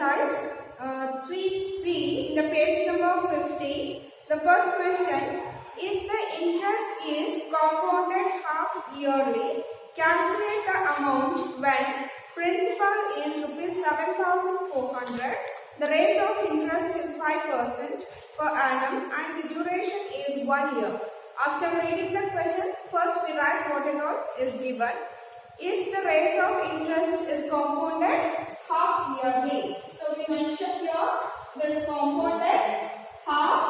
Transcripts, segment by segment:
exercise 3C in the page number 50. The first question, if the interest is compounded half yearly, calculate the amount when principal is rupees 7,400. The rate of interest is 5% per annum and the duration is 1 year. After reading the question, first we write what and all is given. If the rate of interest is compounded half yearly, so we mention here this compounded half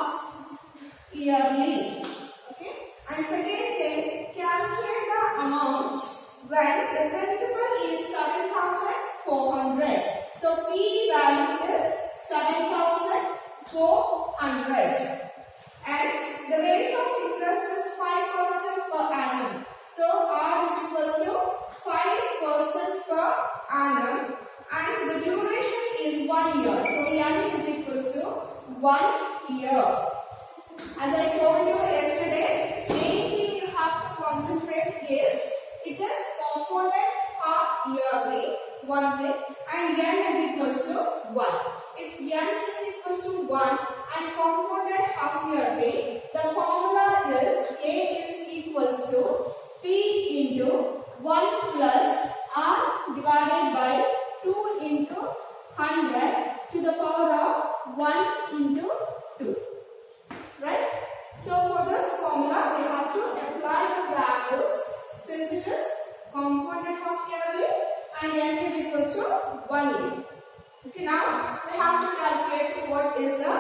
yearly. Okay. And second thing, calculate the amount when the principal is 7,400. So P value is 7,400. And the rate of interest is 5% per annum. So R is equals to 5% per annum and the duration is 1 year. So N is equals to 1 year. As I told you yesterday, main thing you have to concentrate is it is compounded half yearly, one thing, and N is equals to 1. If N is equals to 1 and compounded half yearly, the formula is A is equals to P into 1 plus R divided by 2 into 100 to the power of 1 into 2. Right? So for this formula, we have to apply the values since it is compounded half yearly and N is equals to 1 year. Okay, now we have to calculate what is the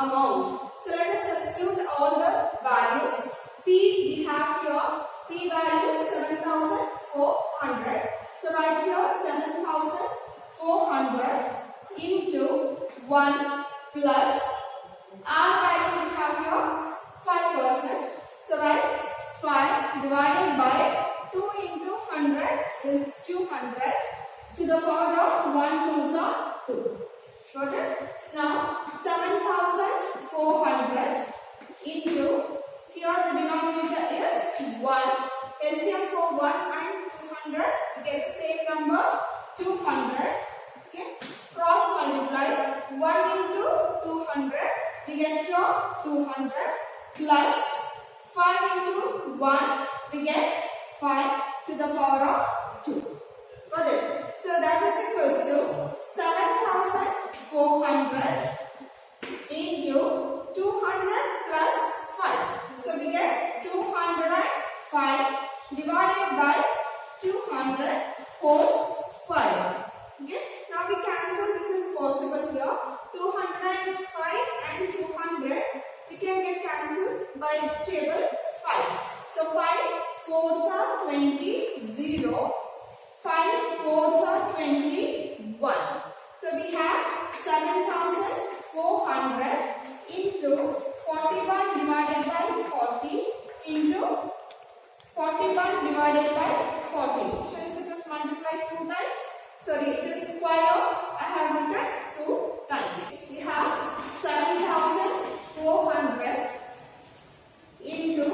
amount. So let us substitute all the values. P we have here, P value is 7,400. So write here 7,400 into 1 plus R value we have here 5%. So write 5 divided by 2 into 100 is 200 to the power of 1 2s are 2. Got it? So now 7,400 into, here the denominator is 1. LCM for 1 and 200, we get the same number 200. Okay? Cross multiply 1 into 200, we get here 200 plus 5 into 1, we get 5 to the power of 2. Got it? So that is equals to 7,400 into 200 plus 5. So we get 205 divided by 200 whole square. Okay? Now we cancel which is possible here. 205 and 200 we can get cancelled by table 5. So 5 4s are 20, 0. 5 4s are 21. So we have 7,400 into 41 divided by 40 into 41 divided by 40. Since it is multiplied 2 times, sorry, it is square, I have written 2 times. We have 7,400 into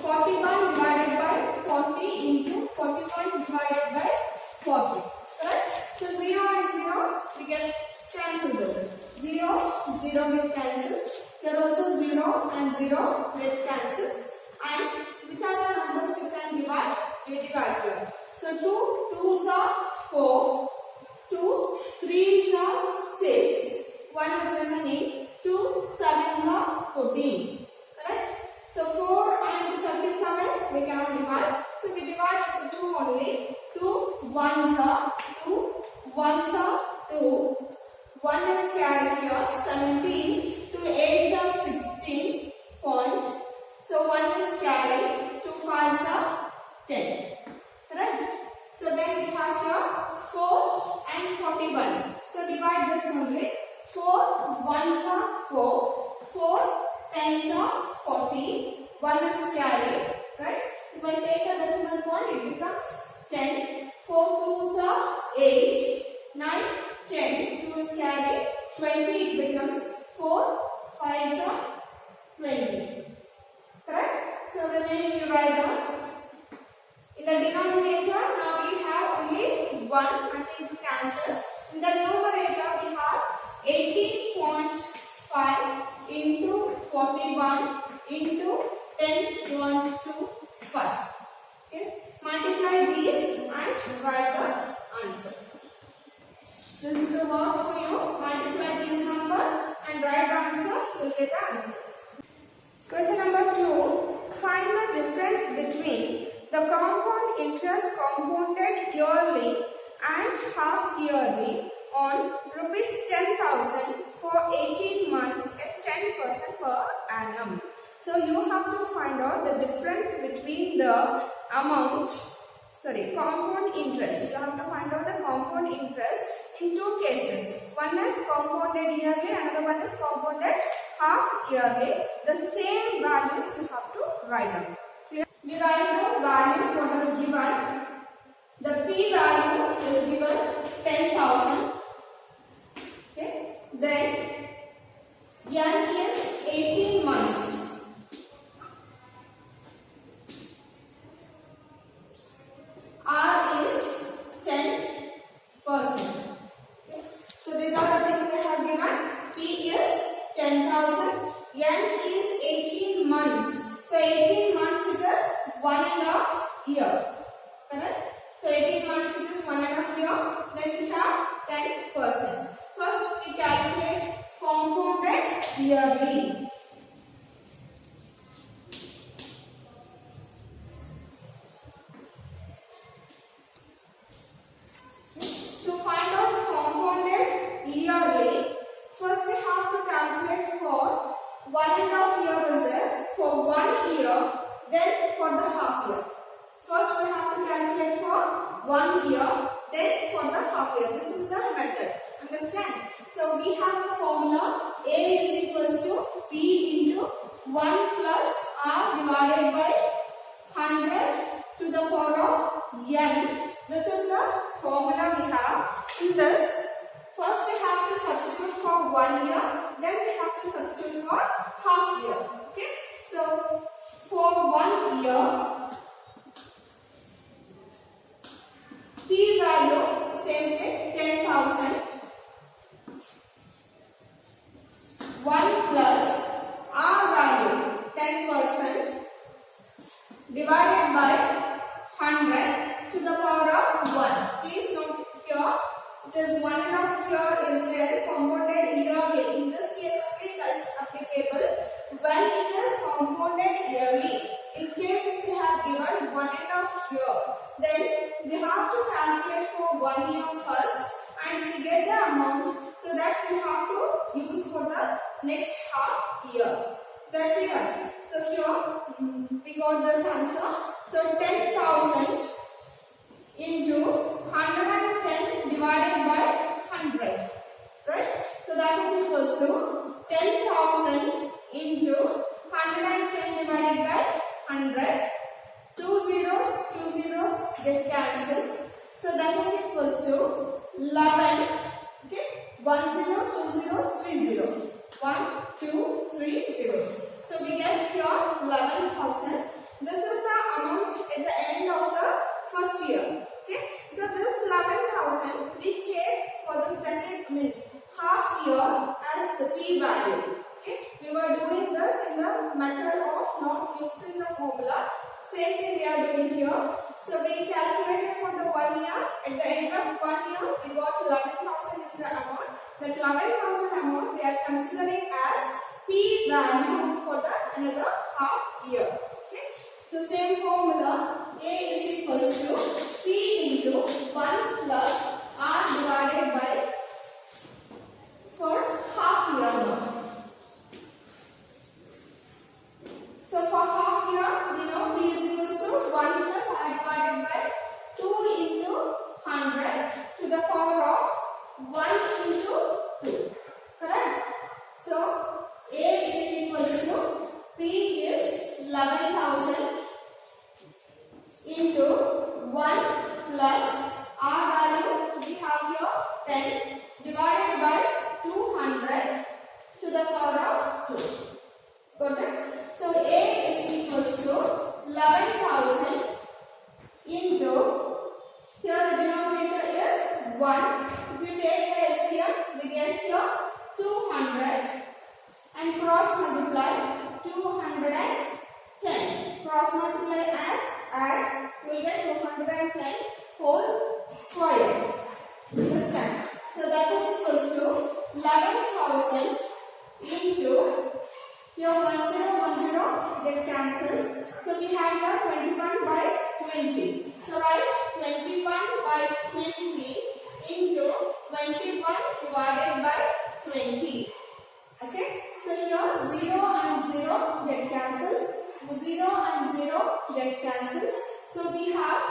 41 divided by 40 into 41 divided by 40. Correct? So 0 and 0, we get cancel this. 0, 0 get cancels. Here also 0 and 0 get cancels. And which are the numbers you can divide? We divide here. So 2 2s are 4, 2 3s are 6, 1 is remaining, 2 7s are 14. Correct? So 4 and 37 we cannot divide. So we divide 2 only. 2 1s are 2, 1s are 2, 1 is carried here 17, 2 8s are 16 point. So 1 is carried, 2 5s are 10. Correct? So then we have here 4 and 41. So divide this only. 4 1s are 4, 4 10s are 40, 1 is carried. Right? If I take a decimal point, it becomes 10. 4 2s are 8, 9, 10, 2 is carried, 20 it becomes 4, 5s are 20. Correct? So the remaining you write down. In the denominator, now we have only 1, nothing to cancel. In the numerator, we have the work for you. Multiply these numbers and write the answer. You will get the answer. Question number 2. Find the difference between the compound interest compounded yearly and half yearly on rupees 10,000 for 18 months at 10% per annum. So you have to find out the difference between the compound interest. You have to find out the compound interest in two cases. One is compounded yearly, another one is compounded half yearly. The same values you have to write down. Clear? We write the values what is given. The P value is given 10,000. Okay. Then N is 18 months. R is 10%. Okay. So these are the things they have given. P is 10,000. N is 18 months. So 18 months it is 1.5 year. Correct? So 18 months it is 1.5 year. Then we have 10%. First we calculate compounded yearly. To find out compounded yearly, first we have to calculate for 1.5 year is there, for 1 year, then for the half year. First we have to calculate for 1 year, then for the half year. This is the method. Understand? So we have the formula A is equals to P into 1 plus R divided by 100 to the power of N. This is the formula we have. In this, first we have to substitute for 1 year, then we have to substitute for half year. Okay? So for 1 year, P value same thing, 10,000. 1 plus R value 10% divided by 100 to the power of 1. Please note here, it is 1.5 year is there, compounded yearly. In this case only that is applicable when it is compounded yearly. In case if we have given 1.5 year, then we have to calculate for 1 year first and we get the amount, so that we have to use for the next half year. That clear? So here we got this answer. So 10,000 into 110 divided by 100. Right? So that is equals to 10,000 into 110 divided by 100. Two zeros get cancels. So that is equals to 11. Okay? 1 0 2 0 3 0. 1 2 3 zeros. So we get here 11,000. This is the amount at the end of the first year. Okay? So this 11,000 we take for the half year as the P value. Okay? We were doing this in the method of not using the formula. Same thing we are doing here. So we calculated for the 1 year. At the end of 1 year, we got 11,000 is the amount. That 11,000 amount we are considering as P value for the another half year. Okay? So same formula, A is equals to P into 1 plus R divided by for half year now. So for half year, we know P is equals to 1 plus R divided by 2 into 100 to the power of 1 into 2. Correct? So A is equals to P is 11,000 into 1 plus R value we have here 10 divided by 200 to the power of 2. Got it? So A is equals to 11,000 into, here the denominator is 1. If you take the LCM, we get here 200 and cross multiply 210. Cross multiply and add, you will get 210 whole square. Understand? So that is equals to 11,000 into here 1010 get cancels. So we have here 21 by 20. So write 21 by 20 into 21 divided by 20. Okay. So here 0 and 0 get cancels. 0 and 0 get cancels. So we have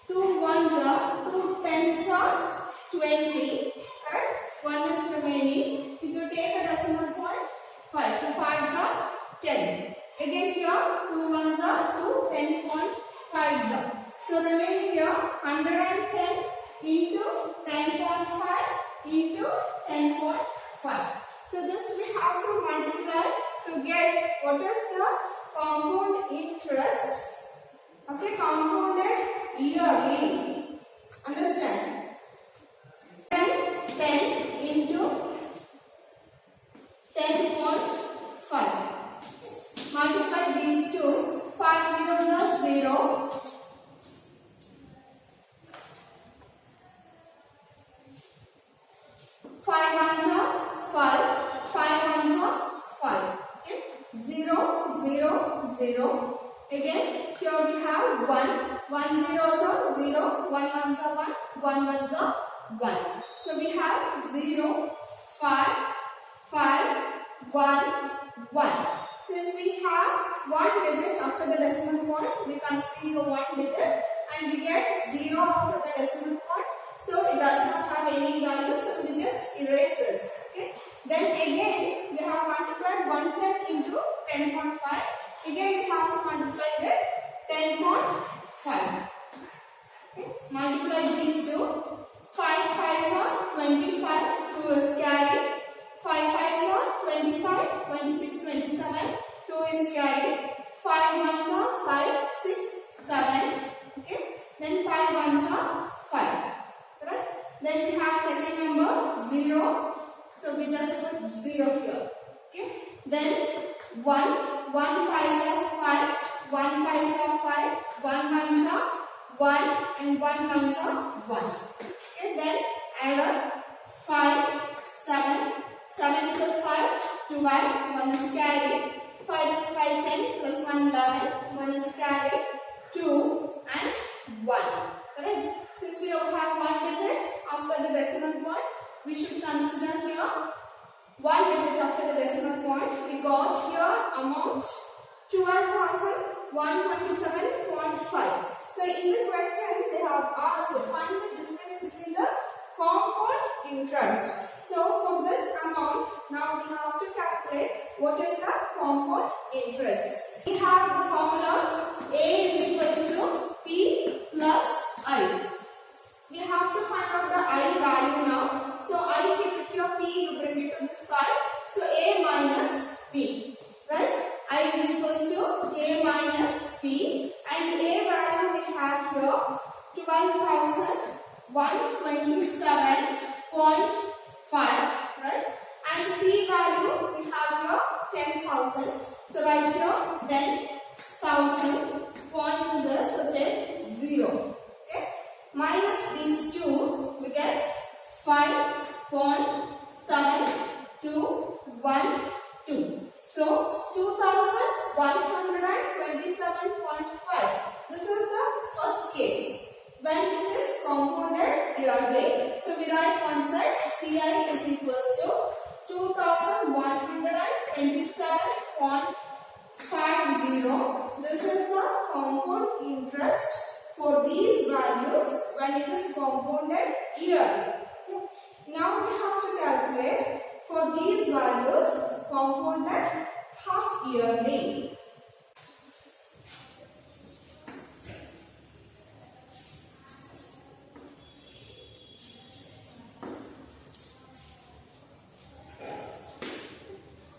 2 ones are 2 tens are 20. Correct. 1 is remaining. If you take a decimal point, 5. 2 5s are 10. Again here 2 ones are 2 10.5s are. So remaining here 110 into 10.5 into 10.5. So this we have to multiply to get what is the compound interest. Okay, compounded yearly. Understand? 10 into 10.5. Multiply these two. 5 zeros are 0. 5 ones are 5. 5 ones are 5. Okay. 0, 0, 0. Again, here we have 1. 1 zeros are 0. 1 ones are 1. 1 ones are 1. So we have 0, 5, 5, 1, 1. Since we have 1 digit after the decimal point, we consider 1 digit and we get 0 after the decimal point. So it does not have any value, so we just erase this. Okay. Then again we have multiplied 1/10 into 10.5. Again we have to multiply with 10.5. Okay. Multiply these two. 5 5s are 25. 2 is carried. 5 5s are 25. 26, 27. 2 is carried. 5 ones are 5, 6, 7. Okay. Then 5 ones are 5. Correct? Then we have second number 0. So we just put 0 here. Okay. Then 1. 1 5s are 5. 1 5s are 5. 1 ones are 1 and 1 ones are 1. Okay. Then add up 5, 7. 7 plus 5, 12. 1 is carried. 5 plus 5, 10 plus 1, 11. 1 is carried. 2 and 1. Correct? Since we have 1 digit after the decimal point, we should consider here 1 digit after the decimal point. We got here amount 12,127.5. So in the question they have asked to find the difference between the compound interest. So for this amount, now we have to calculate what is the compound interest. We have the formula A is equals to P plus I. We have to find out the I value now. So I keep it here, P you bring it to this side. So A minus P. Right? I is equals to A minus P. And A value we have here 12,127.5. Right? And P value we have here 10,000. So right here 10,000. Point is there, so take 0. Okay? Minus these two, we get 5.7212. So 2,127.5. This is the first case when it is compounded yearly. So we write one side CI is equals to 2,127.50. This is the compound interest for these values when it is compounded yearly. Okay. Now we have to calculate for these values compounded half yearly.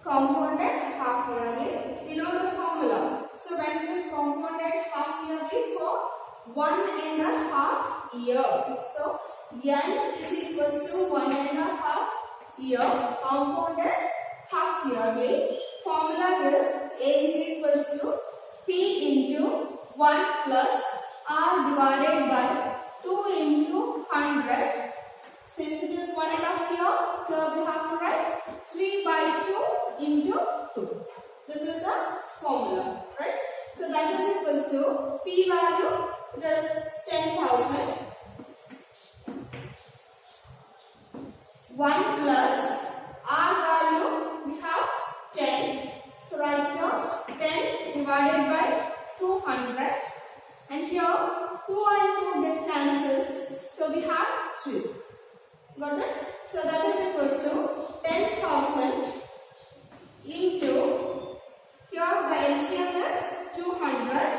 Compounded half yearly. You know the formula. So when it is compounded half yearly for 1.5 year. So N is equals to 1.5 year compounded half yearly. Formula is A is equals to P into 1 plus R divided by 2 into 100. Since it is 3 by 2 into 2. This is the formula, right? So that is equals to P value, it is 10,000. 1 plus R value, we have 10. So right here, 10 divided by 200. And here, 2 and 2 get cancels. So we have 3. Got it? So that is equals to 10,000 into, here the LCM is 200.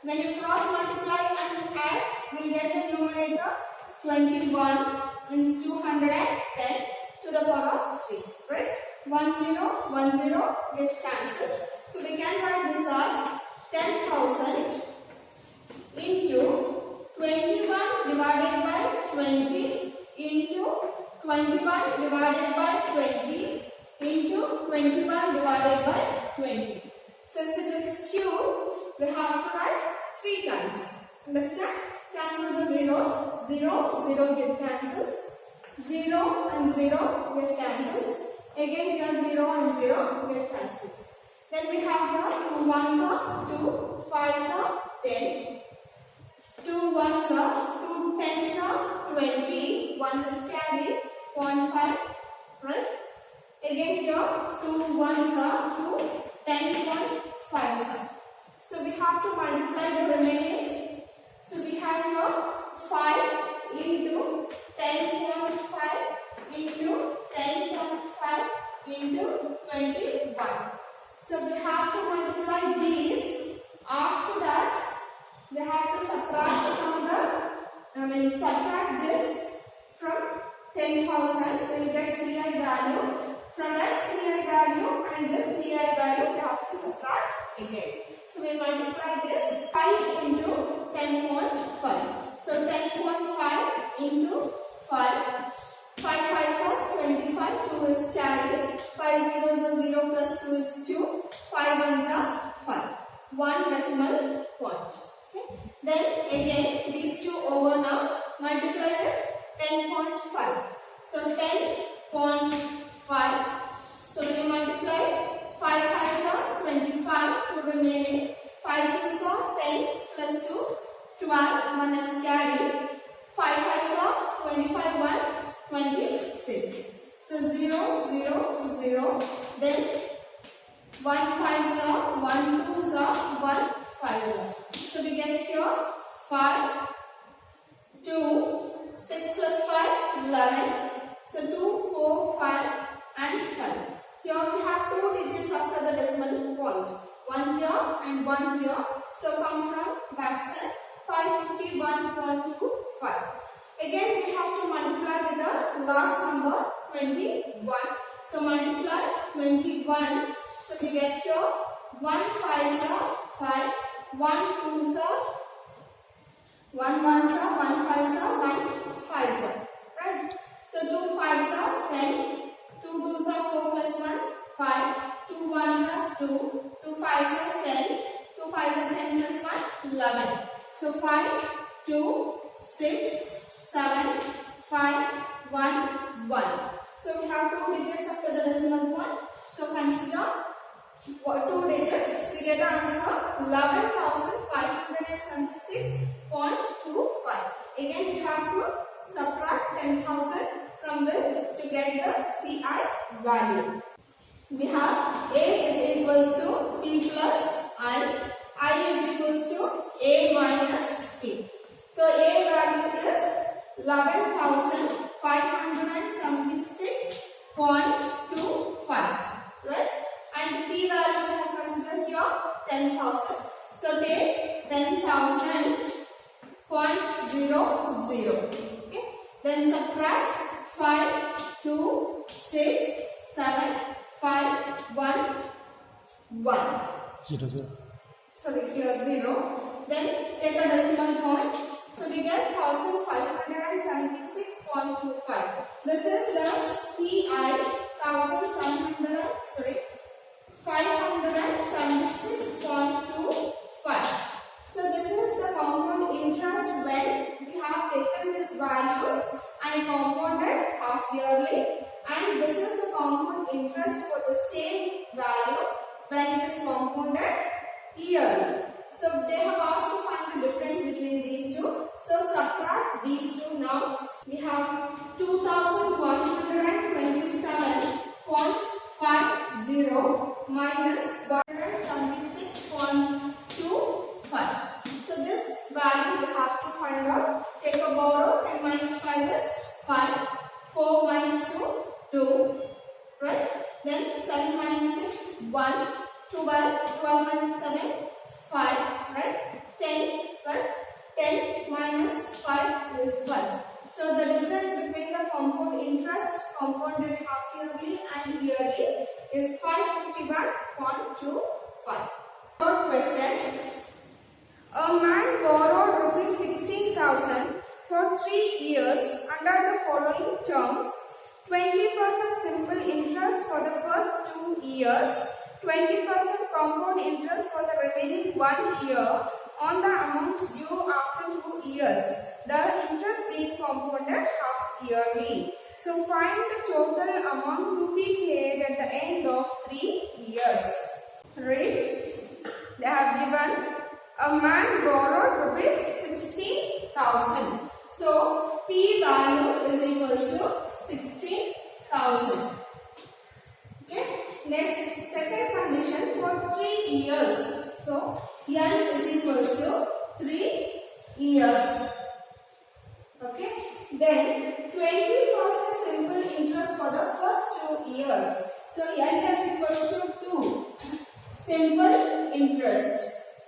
When you cross multiply and add, we get the numerator 21 means 210 to the power of 3. Right? 1 0 1 0 get cancels. So we can write this as 10,000 into 21 divided by 20 into 21 divided by 20 into 21 divided by 20. Since it is cube, we have to write 3 times. Understand? Cancel the zeros. 0, 0 get cancels. 0 and 0 get cancels. Again here 0 and 0 get cancels. Then we have here 2 1s are 2, 5s are 10. 2 1s are 2 10s are 20. 1 is carry 0.5. Right? Again here 2 1s are 2, 10.5s are. So we have to multiply the remaining. So we have here 5 into 10.5 into 10.5 into 21. So we have to multiply these. After that, we have to subtract this from 10,000. We will get CI value. From that CI value and this CI value, we have to subtract again. So we multiply this 5 into 10.5. So 10.5 into 5. 5 5s are 25. 2 is carried. 5 zeros are 0 plus 2 is 2. 5 1s are 5. 1 decimal point. Okay. Then again these two over now. Multiply with 10.5. So 10.5. So when you multiply 5 5s are 25 to remaining. 5 2s are 10 plus 2 12. 1 is carried. 5 5s are 25 1 26. So 0 0 0. Then 1 5s are 1 2s are 1 5s are. So we get here 5 2 6 plus 5 11. So 2 4 5 and 5. Here we have 2 digits after the decimal point. 1 here and 1 here. So come from back side. 551.25. Again we have to multiply with the last number 21. So multiply 21. So we get here 1 5s are 5. 1 2s are 1 1s are 1 5s are 1 5s are. Right? So 2 5s are 10. 2 2s are 4 plus 1 5. 2 1s are 2. 2 5s are 10. 2 5s are 10 plus 1 11. So 5 2 6 7 5 1 1. So we have 2 digits after the decimal point. So consider 2 digits. We get the answer 11,576.25. Again we have to subtract 10,000 from this to get the CI value. We have A is equals to P plus I is equals to A minus P. So A value is 11,576.25. Right? And P value we have considered here 10,000. So take 10,000.00. Okay? Then subtract 5, 2, 6, 7, 5, 1, 1. 0 0. Sorry, here 0. Then take a decimal point. So we get 1,576.25. This is the CI 576.25. So this is the compound interest when we have taken these values and compounded half yearly, and this is the compound interest for the same value when it is compounded yearly. So they have asked to find the difference between these two. So subtract these two now. We have 2127.50 minus 176.25. So this value we have to find out. Take a borrow. 10 minus 5 is 5. 4 minus 2, 2. Right? Then 7 minus 6, 1. 12 minus 7, 5. Right? 10. Right? 10 minus 5 is 1. So the difference between the compound interest, compounded half yearly and yearly is 551.25. Third question. A man borrowed rupees 16,000 for 3 years under the following terms: 20% simple interest for the first 2 years, 20% compound interest for the remaining 1 year on the amount due after 2 years. The interest being compounded half yearly. So find the total amount to be paid at the end of 3 years. Read. They have given a man borrowed rupees 16,000. So P value is equals to 16,000. Okay. Next, second condition for 3 years. So N is equals to 3 years. Okay. Then 20% simple interest for the first 2 years. So N is equals to 2 simple interest.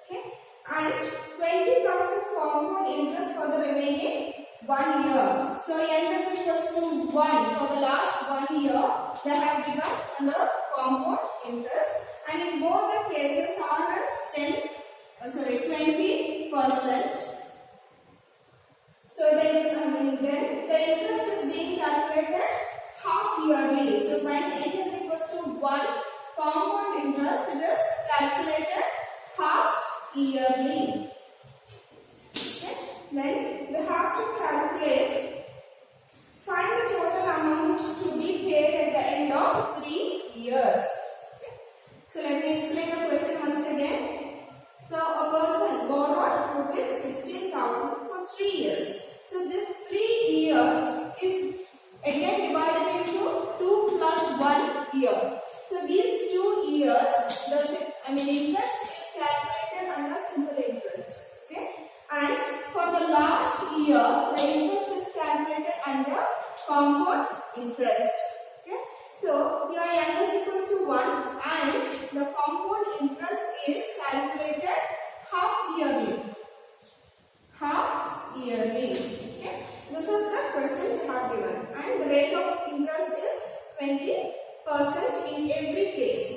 Okay. And 20% compound interest for the remaining 1 year. So N is equals to 1 for the last 1 year. They have given under compound interest, and in both the cases R is 20%. So then the interest is being calculated half yearly. So when N is equals to 1, compound interest it is calculated half yearly. Okay. Then we have to calculate, find the total amount to be paid at the end of 3 years. Okay. So let me explain the question once again. So a person borrowed rupees 16,000 for 3 years. So this 3 years is again divided into 2 plus 1 year. So these 2 years, interest is calculated under simple interest. Okay. And for the last year, the interest is calculated under compound interest. Okay. So here N is equals to 1 and the compound interest is calculated half yearly. Half yearly. Okay. This is the question we have given, and the rate of interest is 20% in every case.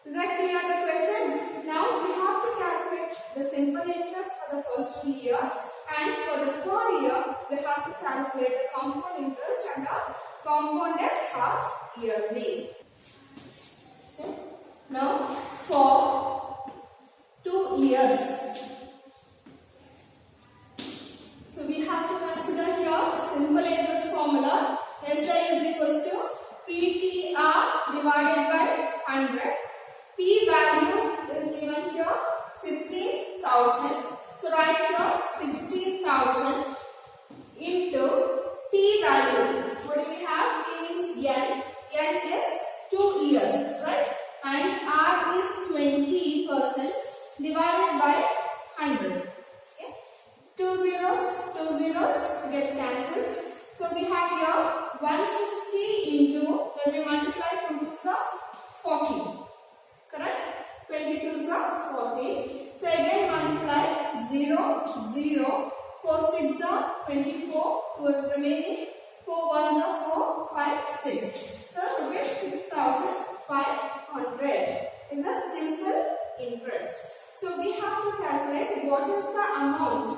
Is that clear the question? Now we have to calculate the simple interest for the first 2 years, and for the third year we have to calculate the compound interest and the compounded half yearly. Okay. Now for 2 years, so we have to consider here simple interest formula. SI is equals to PTR divided by 100. P value is given here 16,000. So write here 16,000 into T value. What do we have? T means N. N is 2 years, right? And R is 20% divided by 100. Okay. 2 zeros get cancels. So we have here 160 into, when we multiply 2 2s are 40. Correct? 22s are 40. So again multiply 0, 0. 4 6 are 24. 2 is remaining. 4 1s are 4, 5, 6. So we get 6,500 is a simple interest. So we have to calculate what is the amount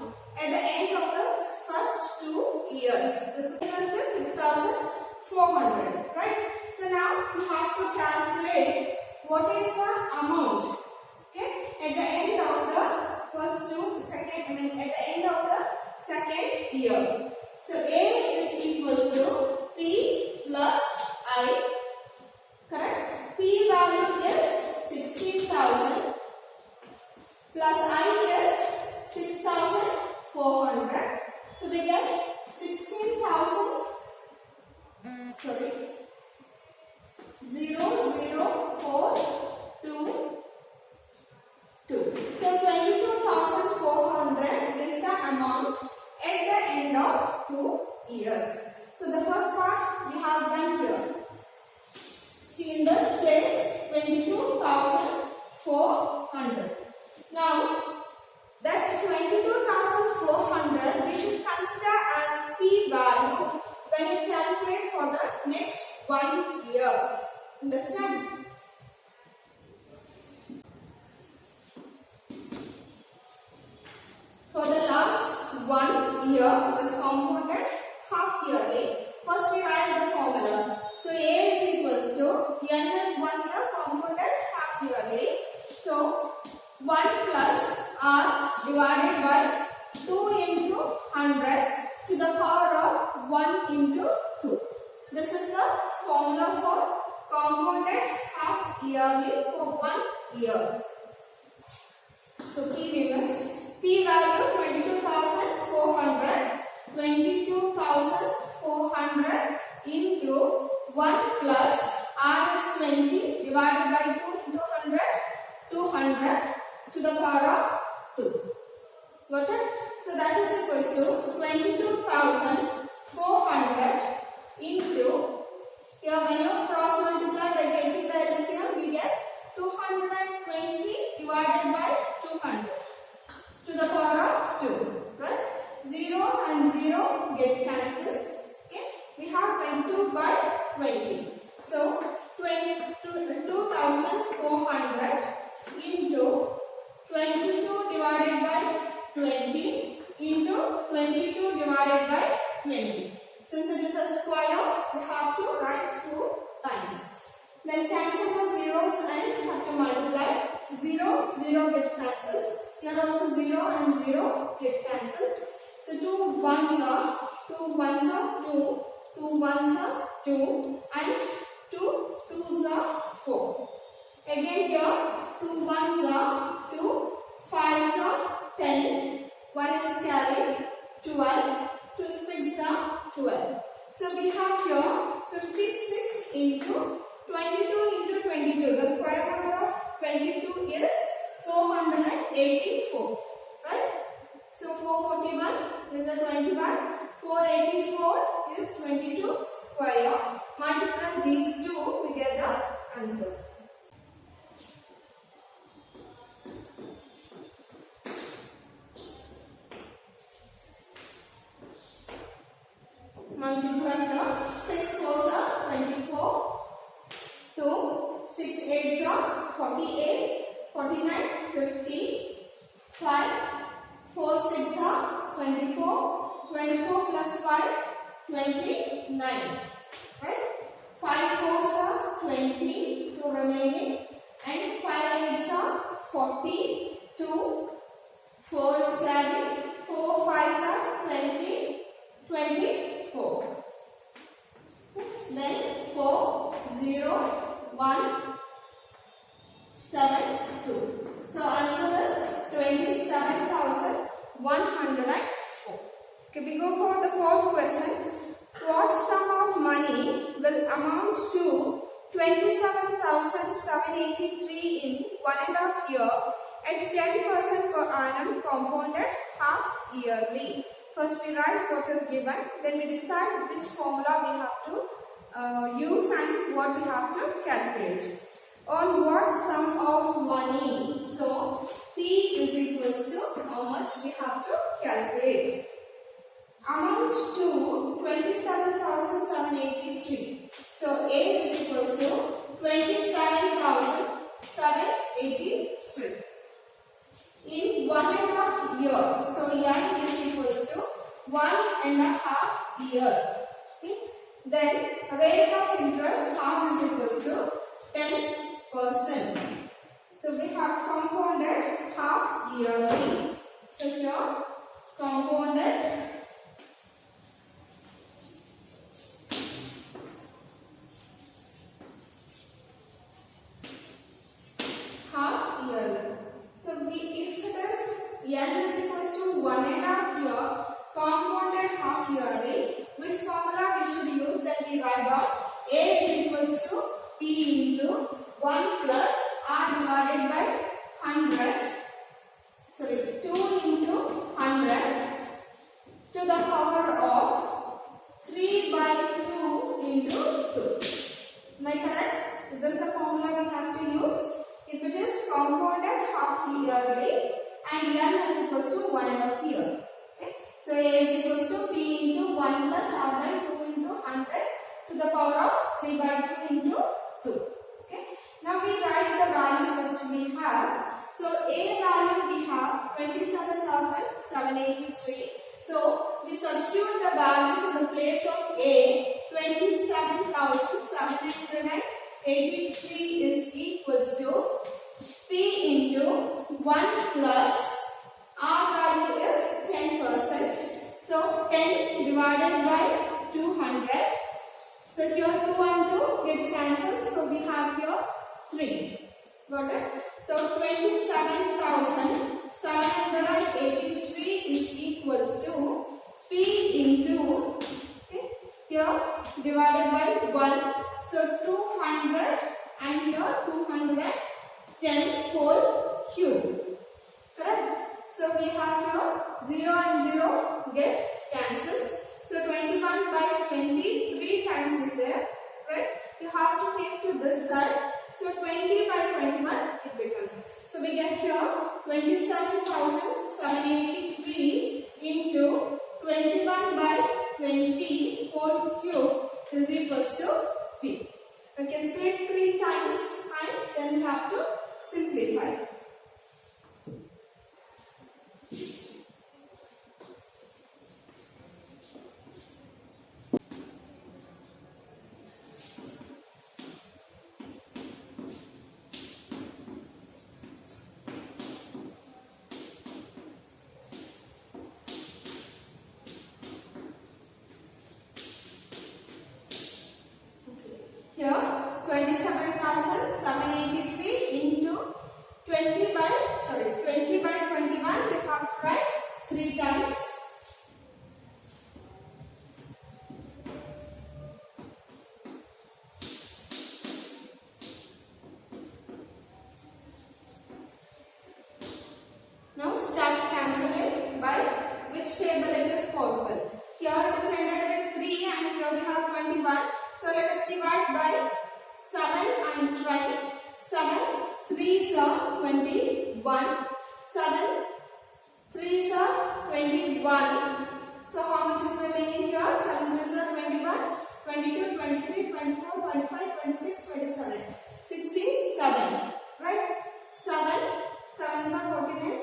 at the end of the first 2 years. This interest is 6,400, right? So now we have to calculate what is the amount, okay, at the end of the at the end of the second year. So A is equals to P plus I next 1 year. Understand? For the last 1 year, this compounded half yearly. First we write the formula. So A is equals to n is 1 year compounded half yearly. So 1 plus r divided by 2 into 100 to the power of 1 into 2. This is the formula for compounded half yearly for 1 year. So P we must. P value 22,400. 22,400 into 1 plus r is 20 divided by 2 into 100. 200 to the power of 2. Got it? So that is equals to 22,400 into, here when you cross multiply by taking the LCM, we get 220 divided by 200 to the power of 2. Right? 0 and 0 get cancels. Okay? We have 22 by 20. So 22,400 into 22 divided by 20 into 22 divided by 20. Since it is a square, we have to write 2 times. Then cancel the zeros and have to multiply. 0, 0 get cancels. Here also 0 and 0 get cancels. So 2 ones are 2 ones are 2, 2 ones are 2, and 2 twos are 4. Again here 2 ones are 2, 5s are 10, 1 is carry 12, 2 6 are 12. So we have here 56 into 22 into 22. The square number of 22 is 484. Right? So 441 is the 21. 484 is 22 square. Multiply these two, we get the answer. Multiply here. 6 4s are 24. 2, 6 8s are 48, 49, 50, 5, 4 6 are 24, 24 plus 5, 29. Right? 5 4s are 20, 2 remaining, and 5 8s are 40, 2, 4 is carried, 4 5s are 20, 24. Then 4, 0, 1, 7, 2. So answer is 27,104. Okay, we go for the fourth question. What sum of money will amount to 27,783 in 1.5 year at 10% per annum compounded half yearly? First we write what is given, then we decide which formula we have to use and what we have to calculate. On what sum of money? So P is equals to how much we have to calculate. Amount to 27,783. So A is equals to 27,783 in 1.5 year. So N is equals to 1.5 year. Okay. Then rate of interest half is equals to 10%. So we have compounded half yearly. So here compounded half yearly. So if it is N is equals to 1.5 year compounded half yearly, which formula we should use? That we write down A is equals to P into 1 plus R divided by 100. Sorry, 2 into 100 to the power of 3 by 2 into 2. Am I correct? Is this the formula we have to use? If it is compounded half yearly and N is equals to 1.5 year. Okay? So A is equals to P into 1 plus R by 2 into 100 to to the power of 3 by 2 into 2. Okay. Now we write the values which we have. So A value we have 27,783. So we substitute the values in the place of A. 27,783 is equals to P into 1 plus R value is 10%. So 10 divided by 200. So here 2 and 2 get cancelled. So we have here 3. Got it? So 27,783 is equals to P into, okay, here divided by 1. So 200 and here 210 whole cube. Correct? So we have here 0 and 0 get cancels. So 21 by 20 3 times is there. Right? You have to take to this side. So 20 by 21 it becomes. So we get here 27,783 into 21 by 20 whole cube is equals to P. Okay, split 3 times and then you have to simplify. Here 27,783 into 20 by 21 we have to write 3 times. Now start cancelling by which table it is possible. Here it is ended with 3 and here we have 21. So let us divide by 7 and try. 7 3s are 21. 7 3s are 21. So how much is remaining here? 7 3s are 21, 22, 23, 24, 25, 26, 27. 67. Right? 7 7s are 49.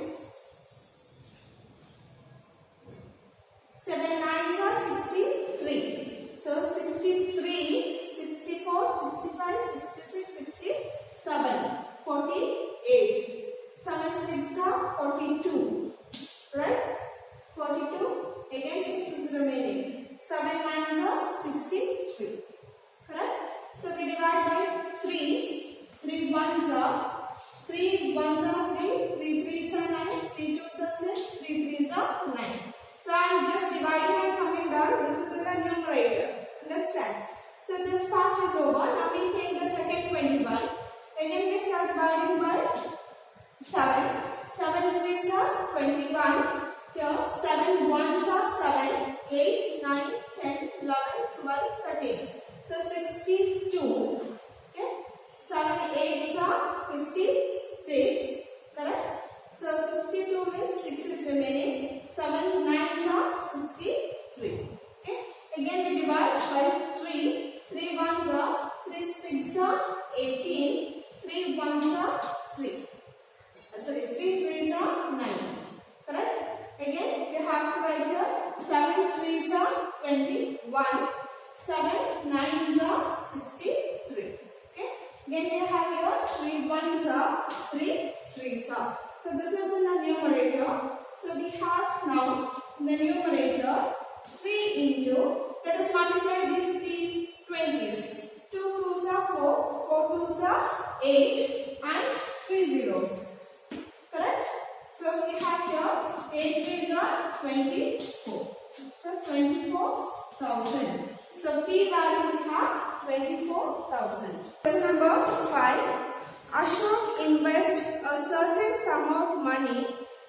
7 9s are 63. So 63, 64, 65, 66, 67, 48. 7 6 are 42. Right? 42. Again 6 is remaining. 7 9s are 63. Correct? So we divide by 3. 3 1s are 3 1s are 3. 3 3s are 9. 3 2s are 6. 3 3s are 9. So I am just dividing and coming down. This is in the numerator. Understand? So this part is over. Now we take the second 21. Again we start dividing by 7. 7 3s are 21. Here 7 1s are 7. 8, 9, 10, 11, 12, 13. So 62. Okay. 7 8s are 56. Correct? So 62 means 6 is remaining. 7 9s are 63. Okay. Again we divide by 3. 3 1s are 3 6 are 18. 3 1s are 3. 3 3s are 9. Correct? Again we have to write here 7 3s are 21. 7 9s are 63. Okay. Again we have here 3 1s are 3 3s are. So this is in the numerator. So we have now in the numerator 3 into, let us multiply these 3 20s. 2 2s are 4, 4 2s are 8 and 3 zeros. Correct? So we have here 8 3s are 24. So 24,000. So P value we have 24,000. Question number 5. Ashok invests a certain sum of money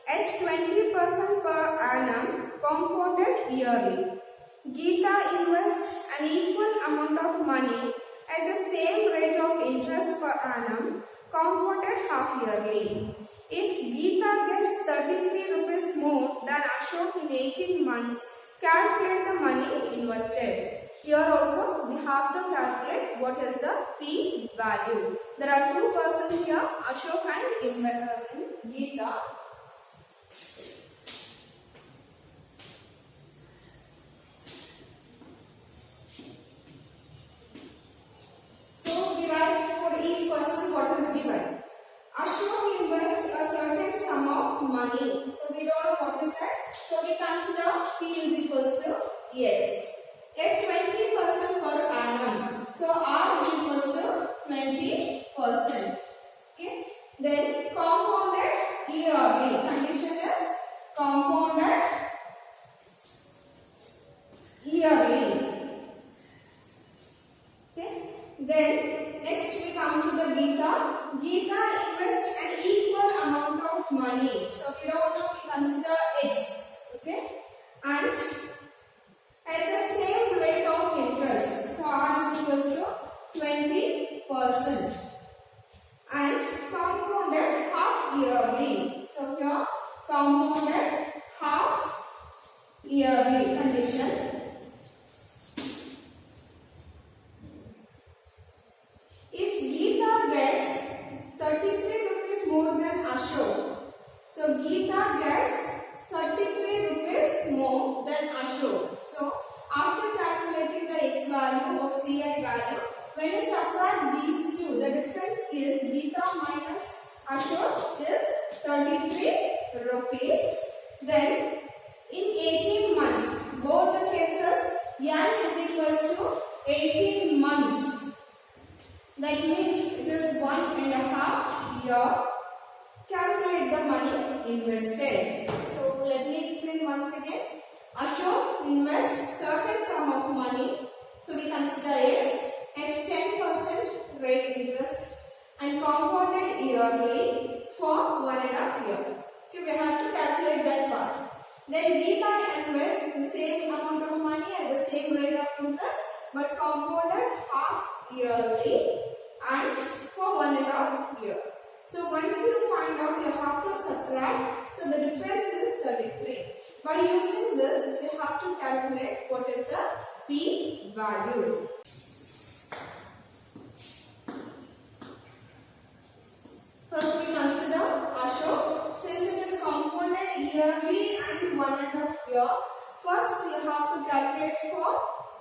at 20% per annum compounded yearly. Geeta invests an equal amount of money at the same rate of interest per annum compounded half yearly. If Geeta gets 33 rupees more than Ashok in 18 months, calculate the money invested. Here also we have to calculate what is the P value. There are two persons here, Ashok and Geeta. So we write for each person what is given. Ashok invests a certain sum of money. So we don't know what is that. So we consider P is equals to X. At 20% per annum. So R is equals to 20%. Okay. Then compounded yearly. Condition is compounded yearly. Okay. Then next we come to the Geeta. Geeta invests an equal amount of money. So we don't know, we consider X. Okay. And at the same rate of interest. So R is equals to 20%. And compounded half yearly. So here compounded half yearly condition. If Geeta gets 33 rupees more than Ashok, so Geeta gets 33 rupees more than Ashok. So after calculating the X value or CI value, when you subtract these two, the difference is Geeta minus Ashok is 33 rupees. Then in 18 months, both the cases, N is equals to 18 months. That means it is 1.5 year. Calculate the money invested. So let me explain once again. Ashok invests certain sum of money. So we consider X at 10% rate interest and compounded yearly for 1.5 year. Okay, we have to calculate that part. Then Geeta invests the same amount of money at the same rate of interest but compounded half yearly and for 1.5 year. So once you find out, you have to subtract. So the difference is 33. By using this, we have to calculate what is the P value. First we consider Ashok. Since it is compounded yearly and 1.5 year, first you have to calculate for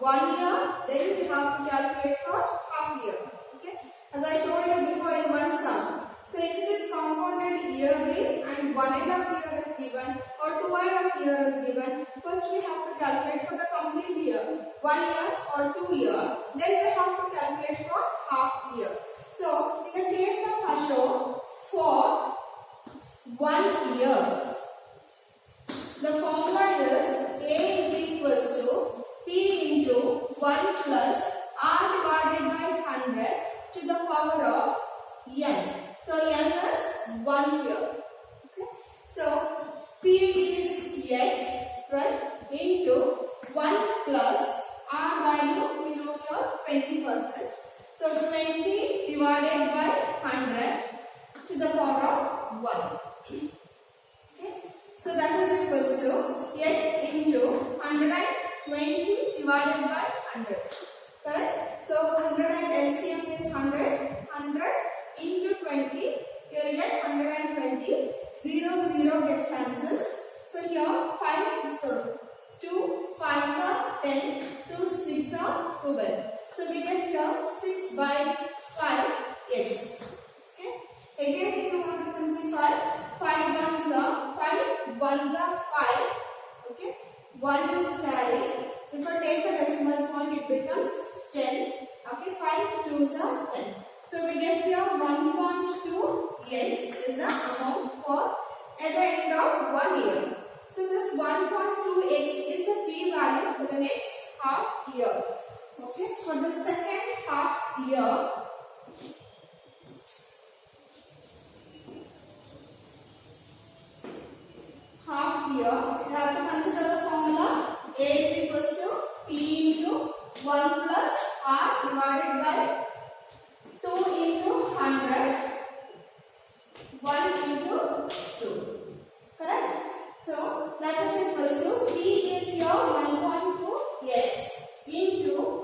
1 year, then you have to calculate for half year. Okay? As I told you before in one sum. So if it is compounded yearly and 1.5 year is given or 2.5 year is given, first we have to calculate for the complete year, 1 year or 2 year. Then we have to calculate for half year. So in the case of Ashok, for 1 year, the formula is A is equals to P into 1 plus R divided by 100 to the power of N. So N is 1 here. Okay. So P is X, right, into 1 plus R value we know here 20%. So 20 divided by 100 to the power of 1. Okay. So that is equals to X into 120 divided by 100. Correct? So 100 and LCM is 100. 100 into 20, here you get 120, 0, 0 get cancels. So here 5, so 2 5s are 10, 2 6 are 12. So we get here 6 by 5 X. Okay. Again if you want to simplify, 5 ones are 5, ones are 5. Okay. 1 is carry. If I take a decimal point, it becomes 10. Okay. 5 2s are 10. So we get here 1.2 X is the amount for at the end of 1 year. So this 1.2 X is the P value for the next half year. Okay, for the second half year, we have to consider the formula. A is equals to P into 1 plus R divided by 2 into 100, 1 into 2. Correct? So that is equals to P is your 1.2 X into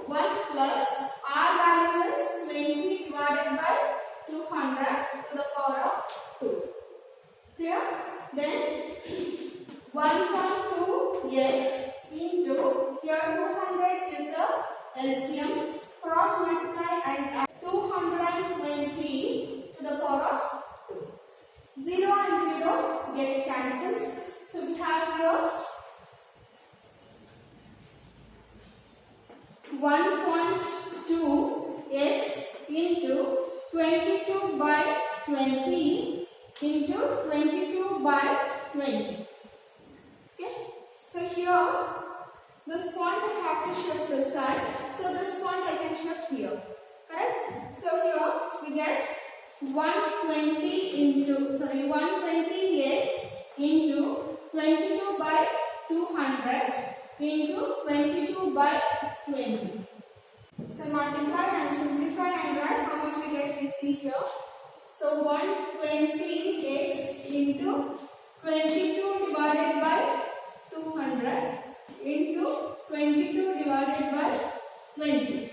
get 120x into 22 by 200 into 22 by 20. So multiply and simplify and write how much we get, we see here. So 120x into 22 divided by 200 into 22 divided by 20.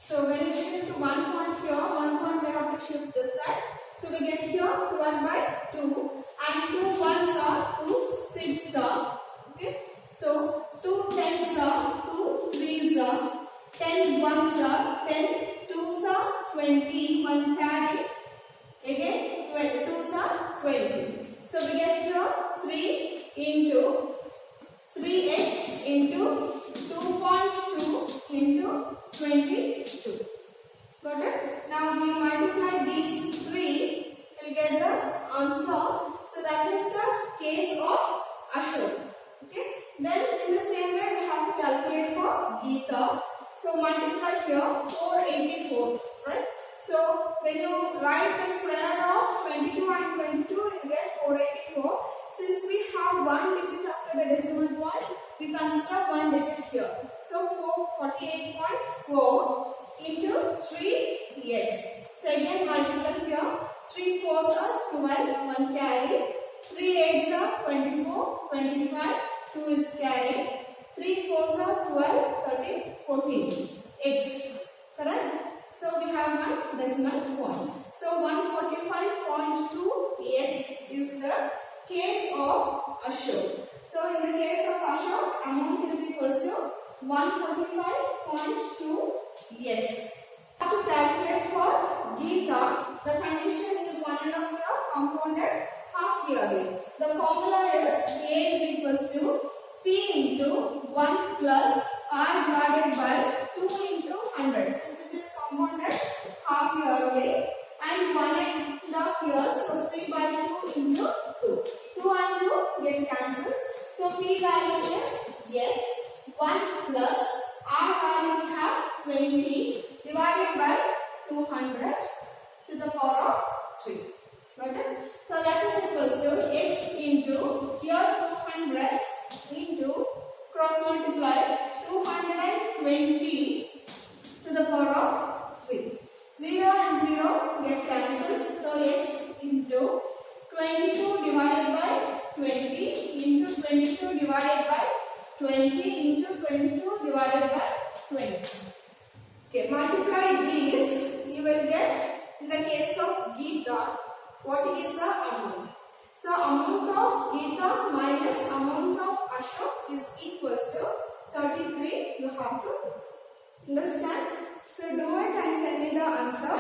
So when we shift to one point here, one point we have to shift this side. So we get here 12 by 2 and 2 ones are 2 6 are. Okay. So 2 tens are 2 threes are 10 ones are 10 twos are 20 1 carry again 2s are 20. So we get here 3 into 3x into 2.2 into 22. Got it? Now we multiply these 3, we'll get the answer. So that is the case of Ashok. Okay? Then in the same way we have to calculate for Geeta. So multiply here 484. Right? So when you write the square root of 22 and 22, you get 484. Since we have one digit after the decimal point, we consider one digit here. So 48.4 into 3x. So again multiply here. 3 4s are 12, 1 carry. 3 8s are 24, 25, 2 is carry. 3 4s are 12, 13, 14. X. Correct? So we have one decimal point. So 145.2x is the case of Ashok. So in the case of Ashok, amount is equals to 145.2x. To calculate for Geeta, the condition is 1.5 year compounded half yearly. The formula is A is equals to P into 1 plus R divided by 2 into 100. Since it is compounded half yearly and 1 and the years, so 3 by 2 into 2. 2 and 2 get cancels. So P value is x 1 plus R value we have 20 divided by 200 to the power of 3. Got it? So that is equals to x into here 200 into cross multiply 220 to the power of 3. 0 and 0 get cancels. So x into 22 divided by 20 into 22 divided by 20 into 22 divided by 20. Okay, multiply these, you will get, in the case of Geeta, what is the amount? So amount of Geeta minus amount of Ashok is equals to 33. You have to understand. So do it and send me the answer.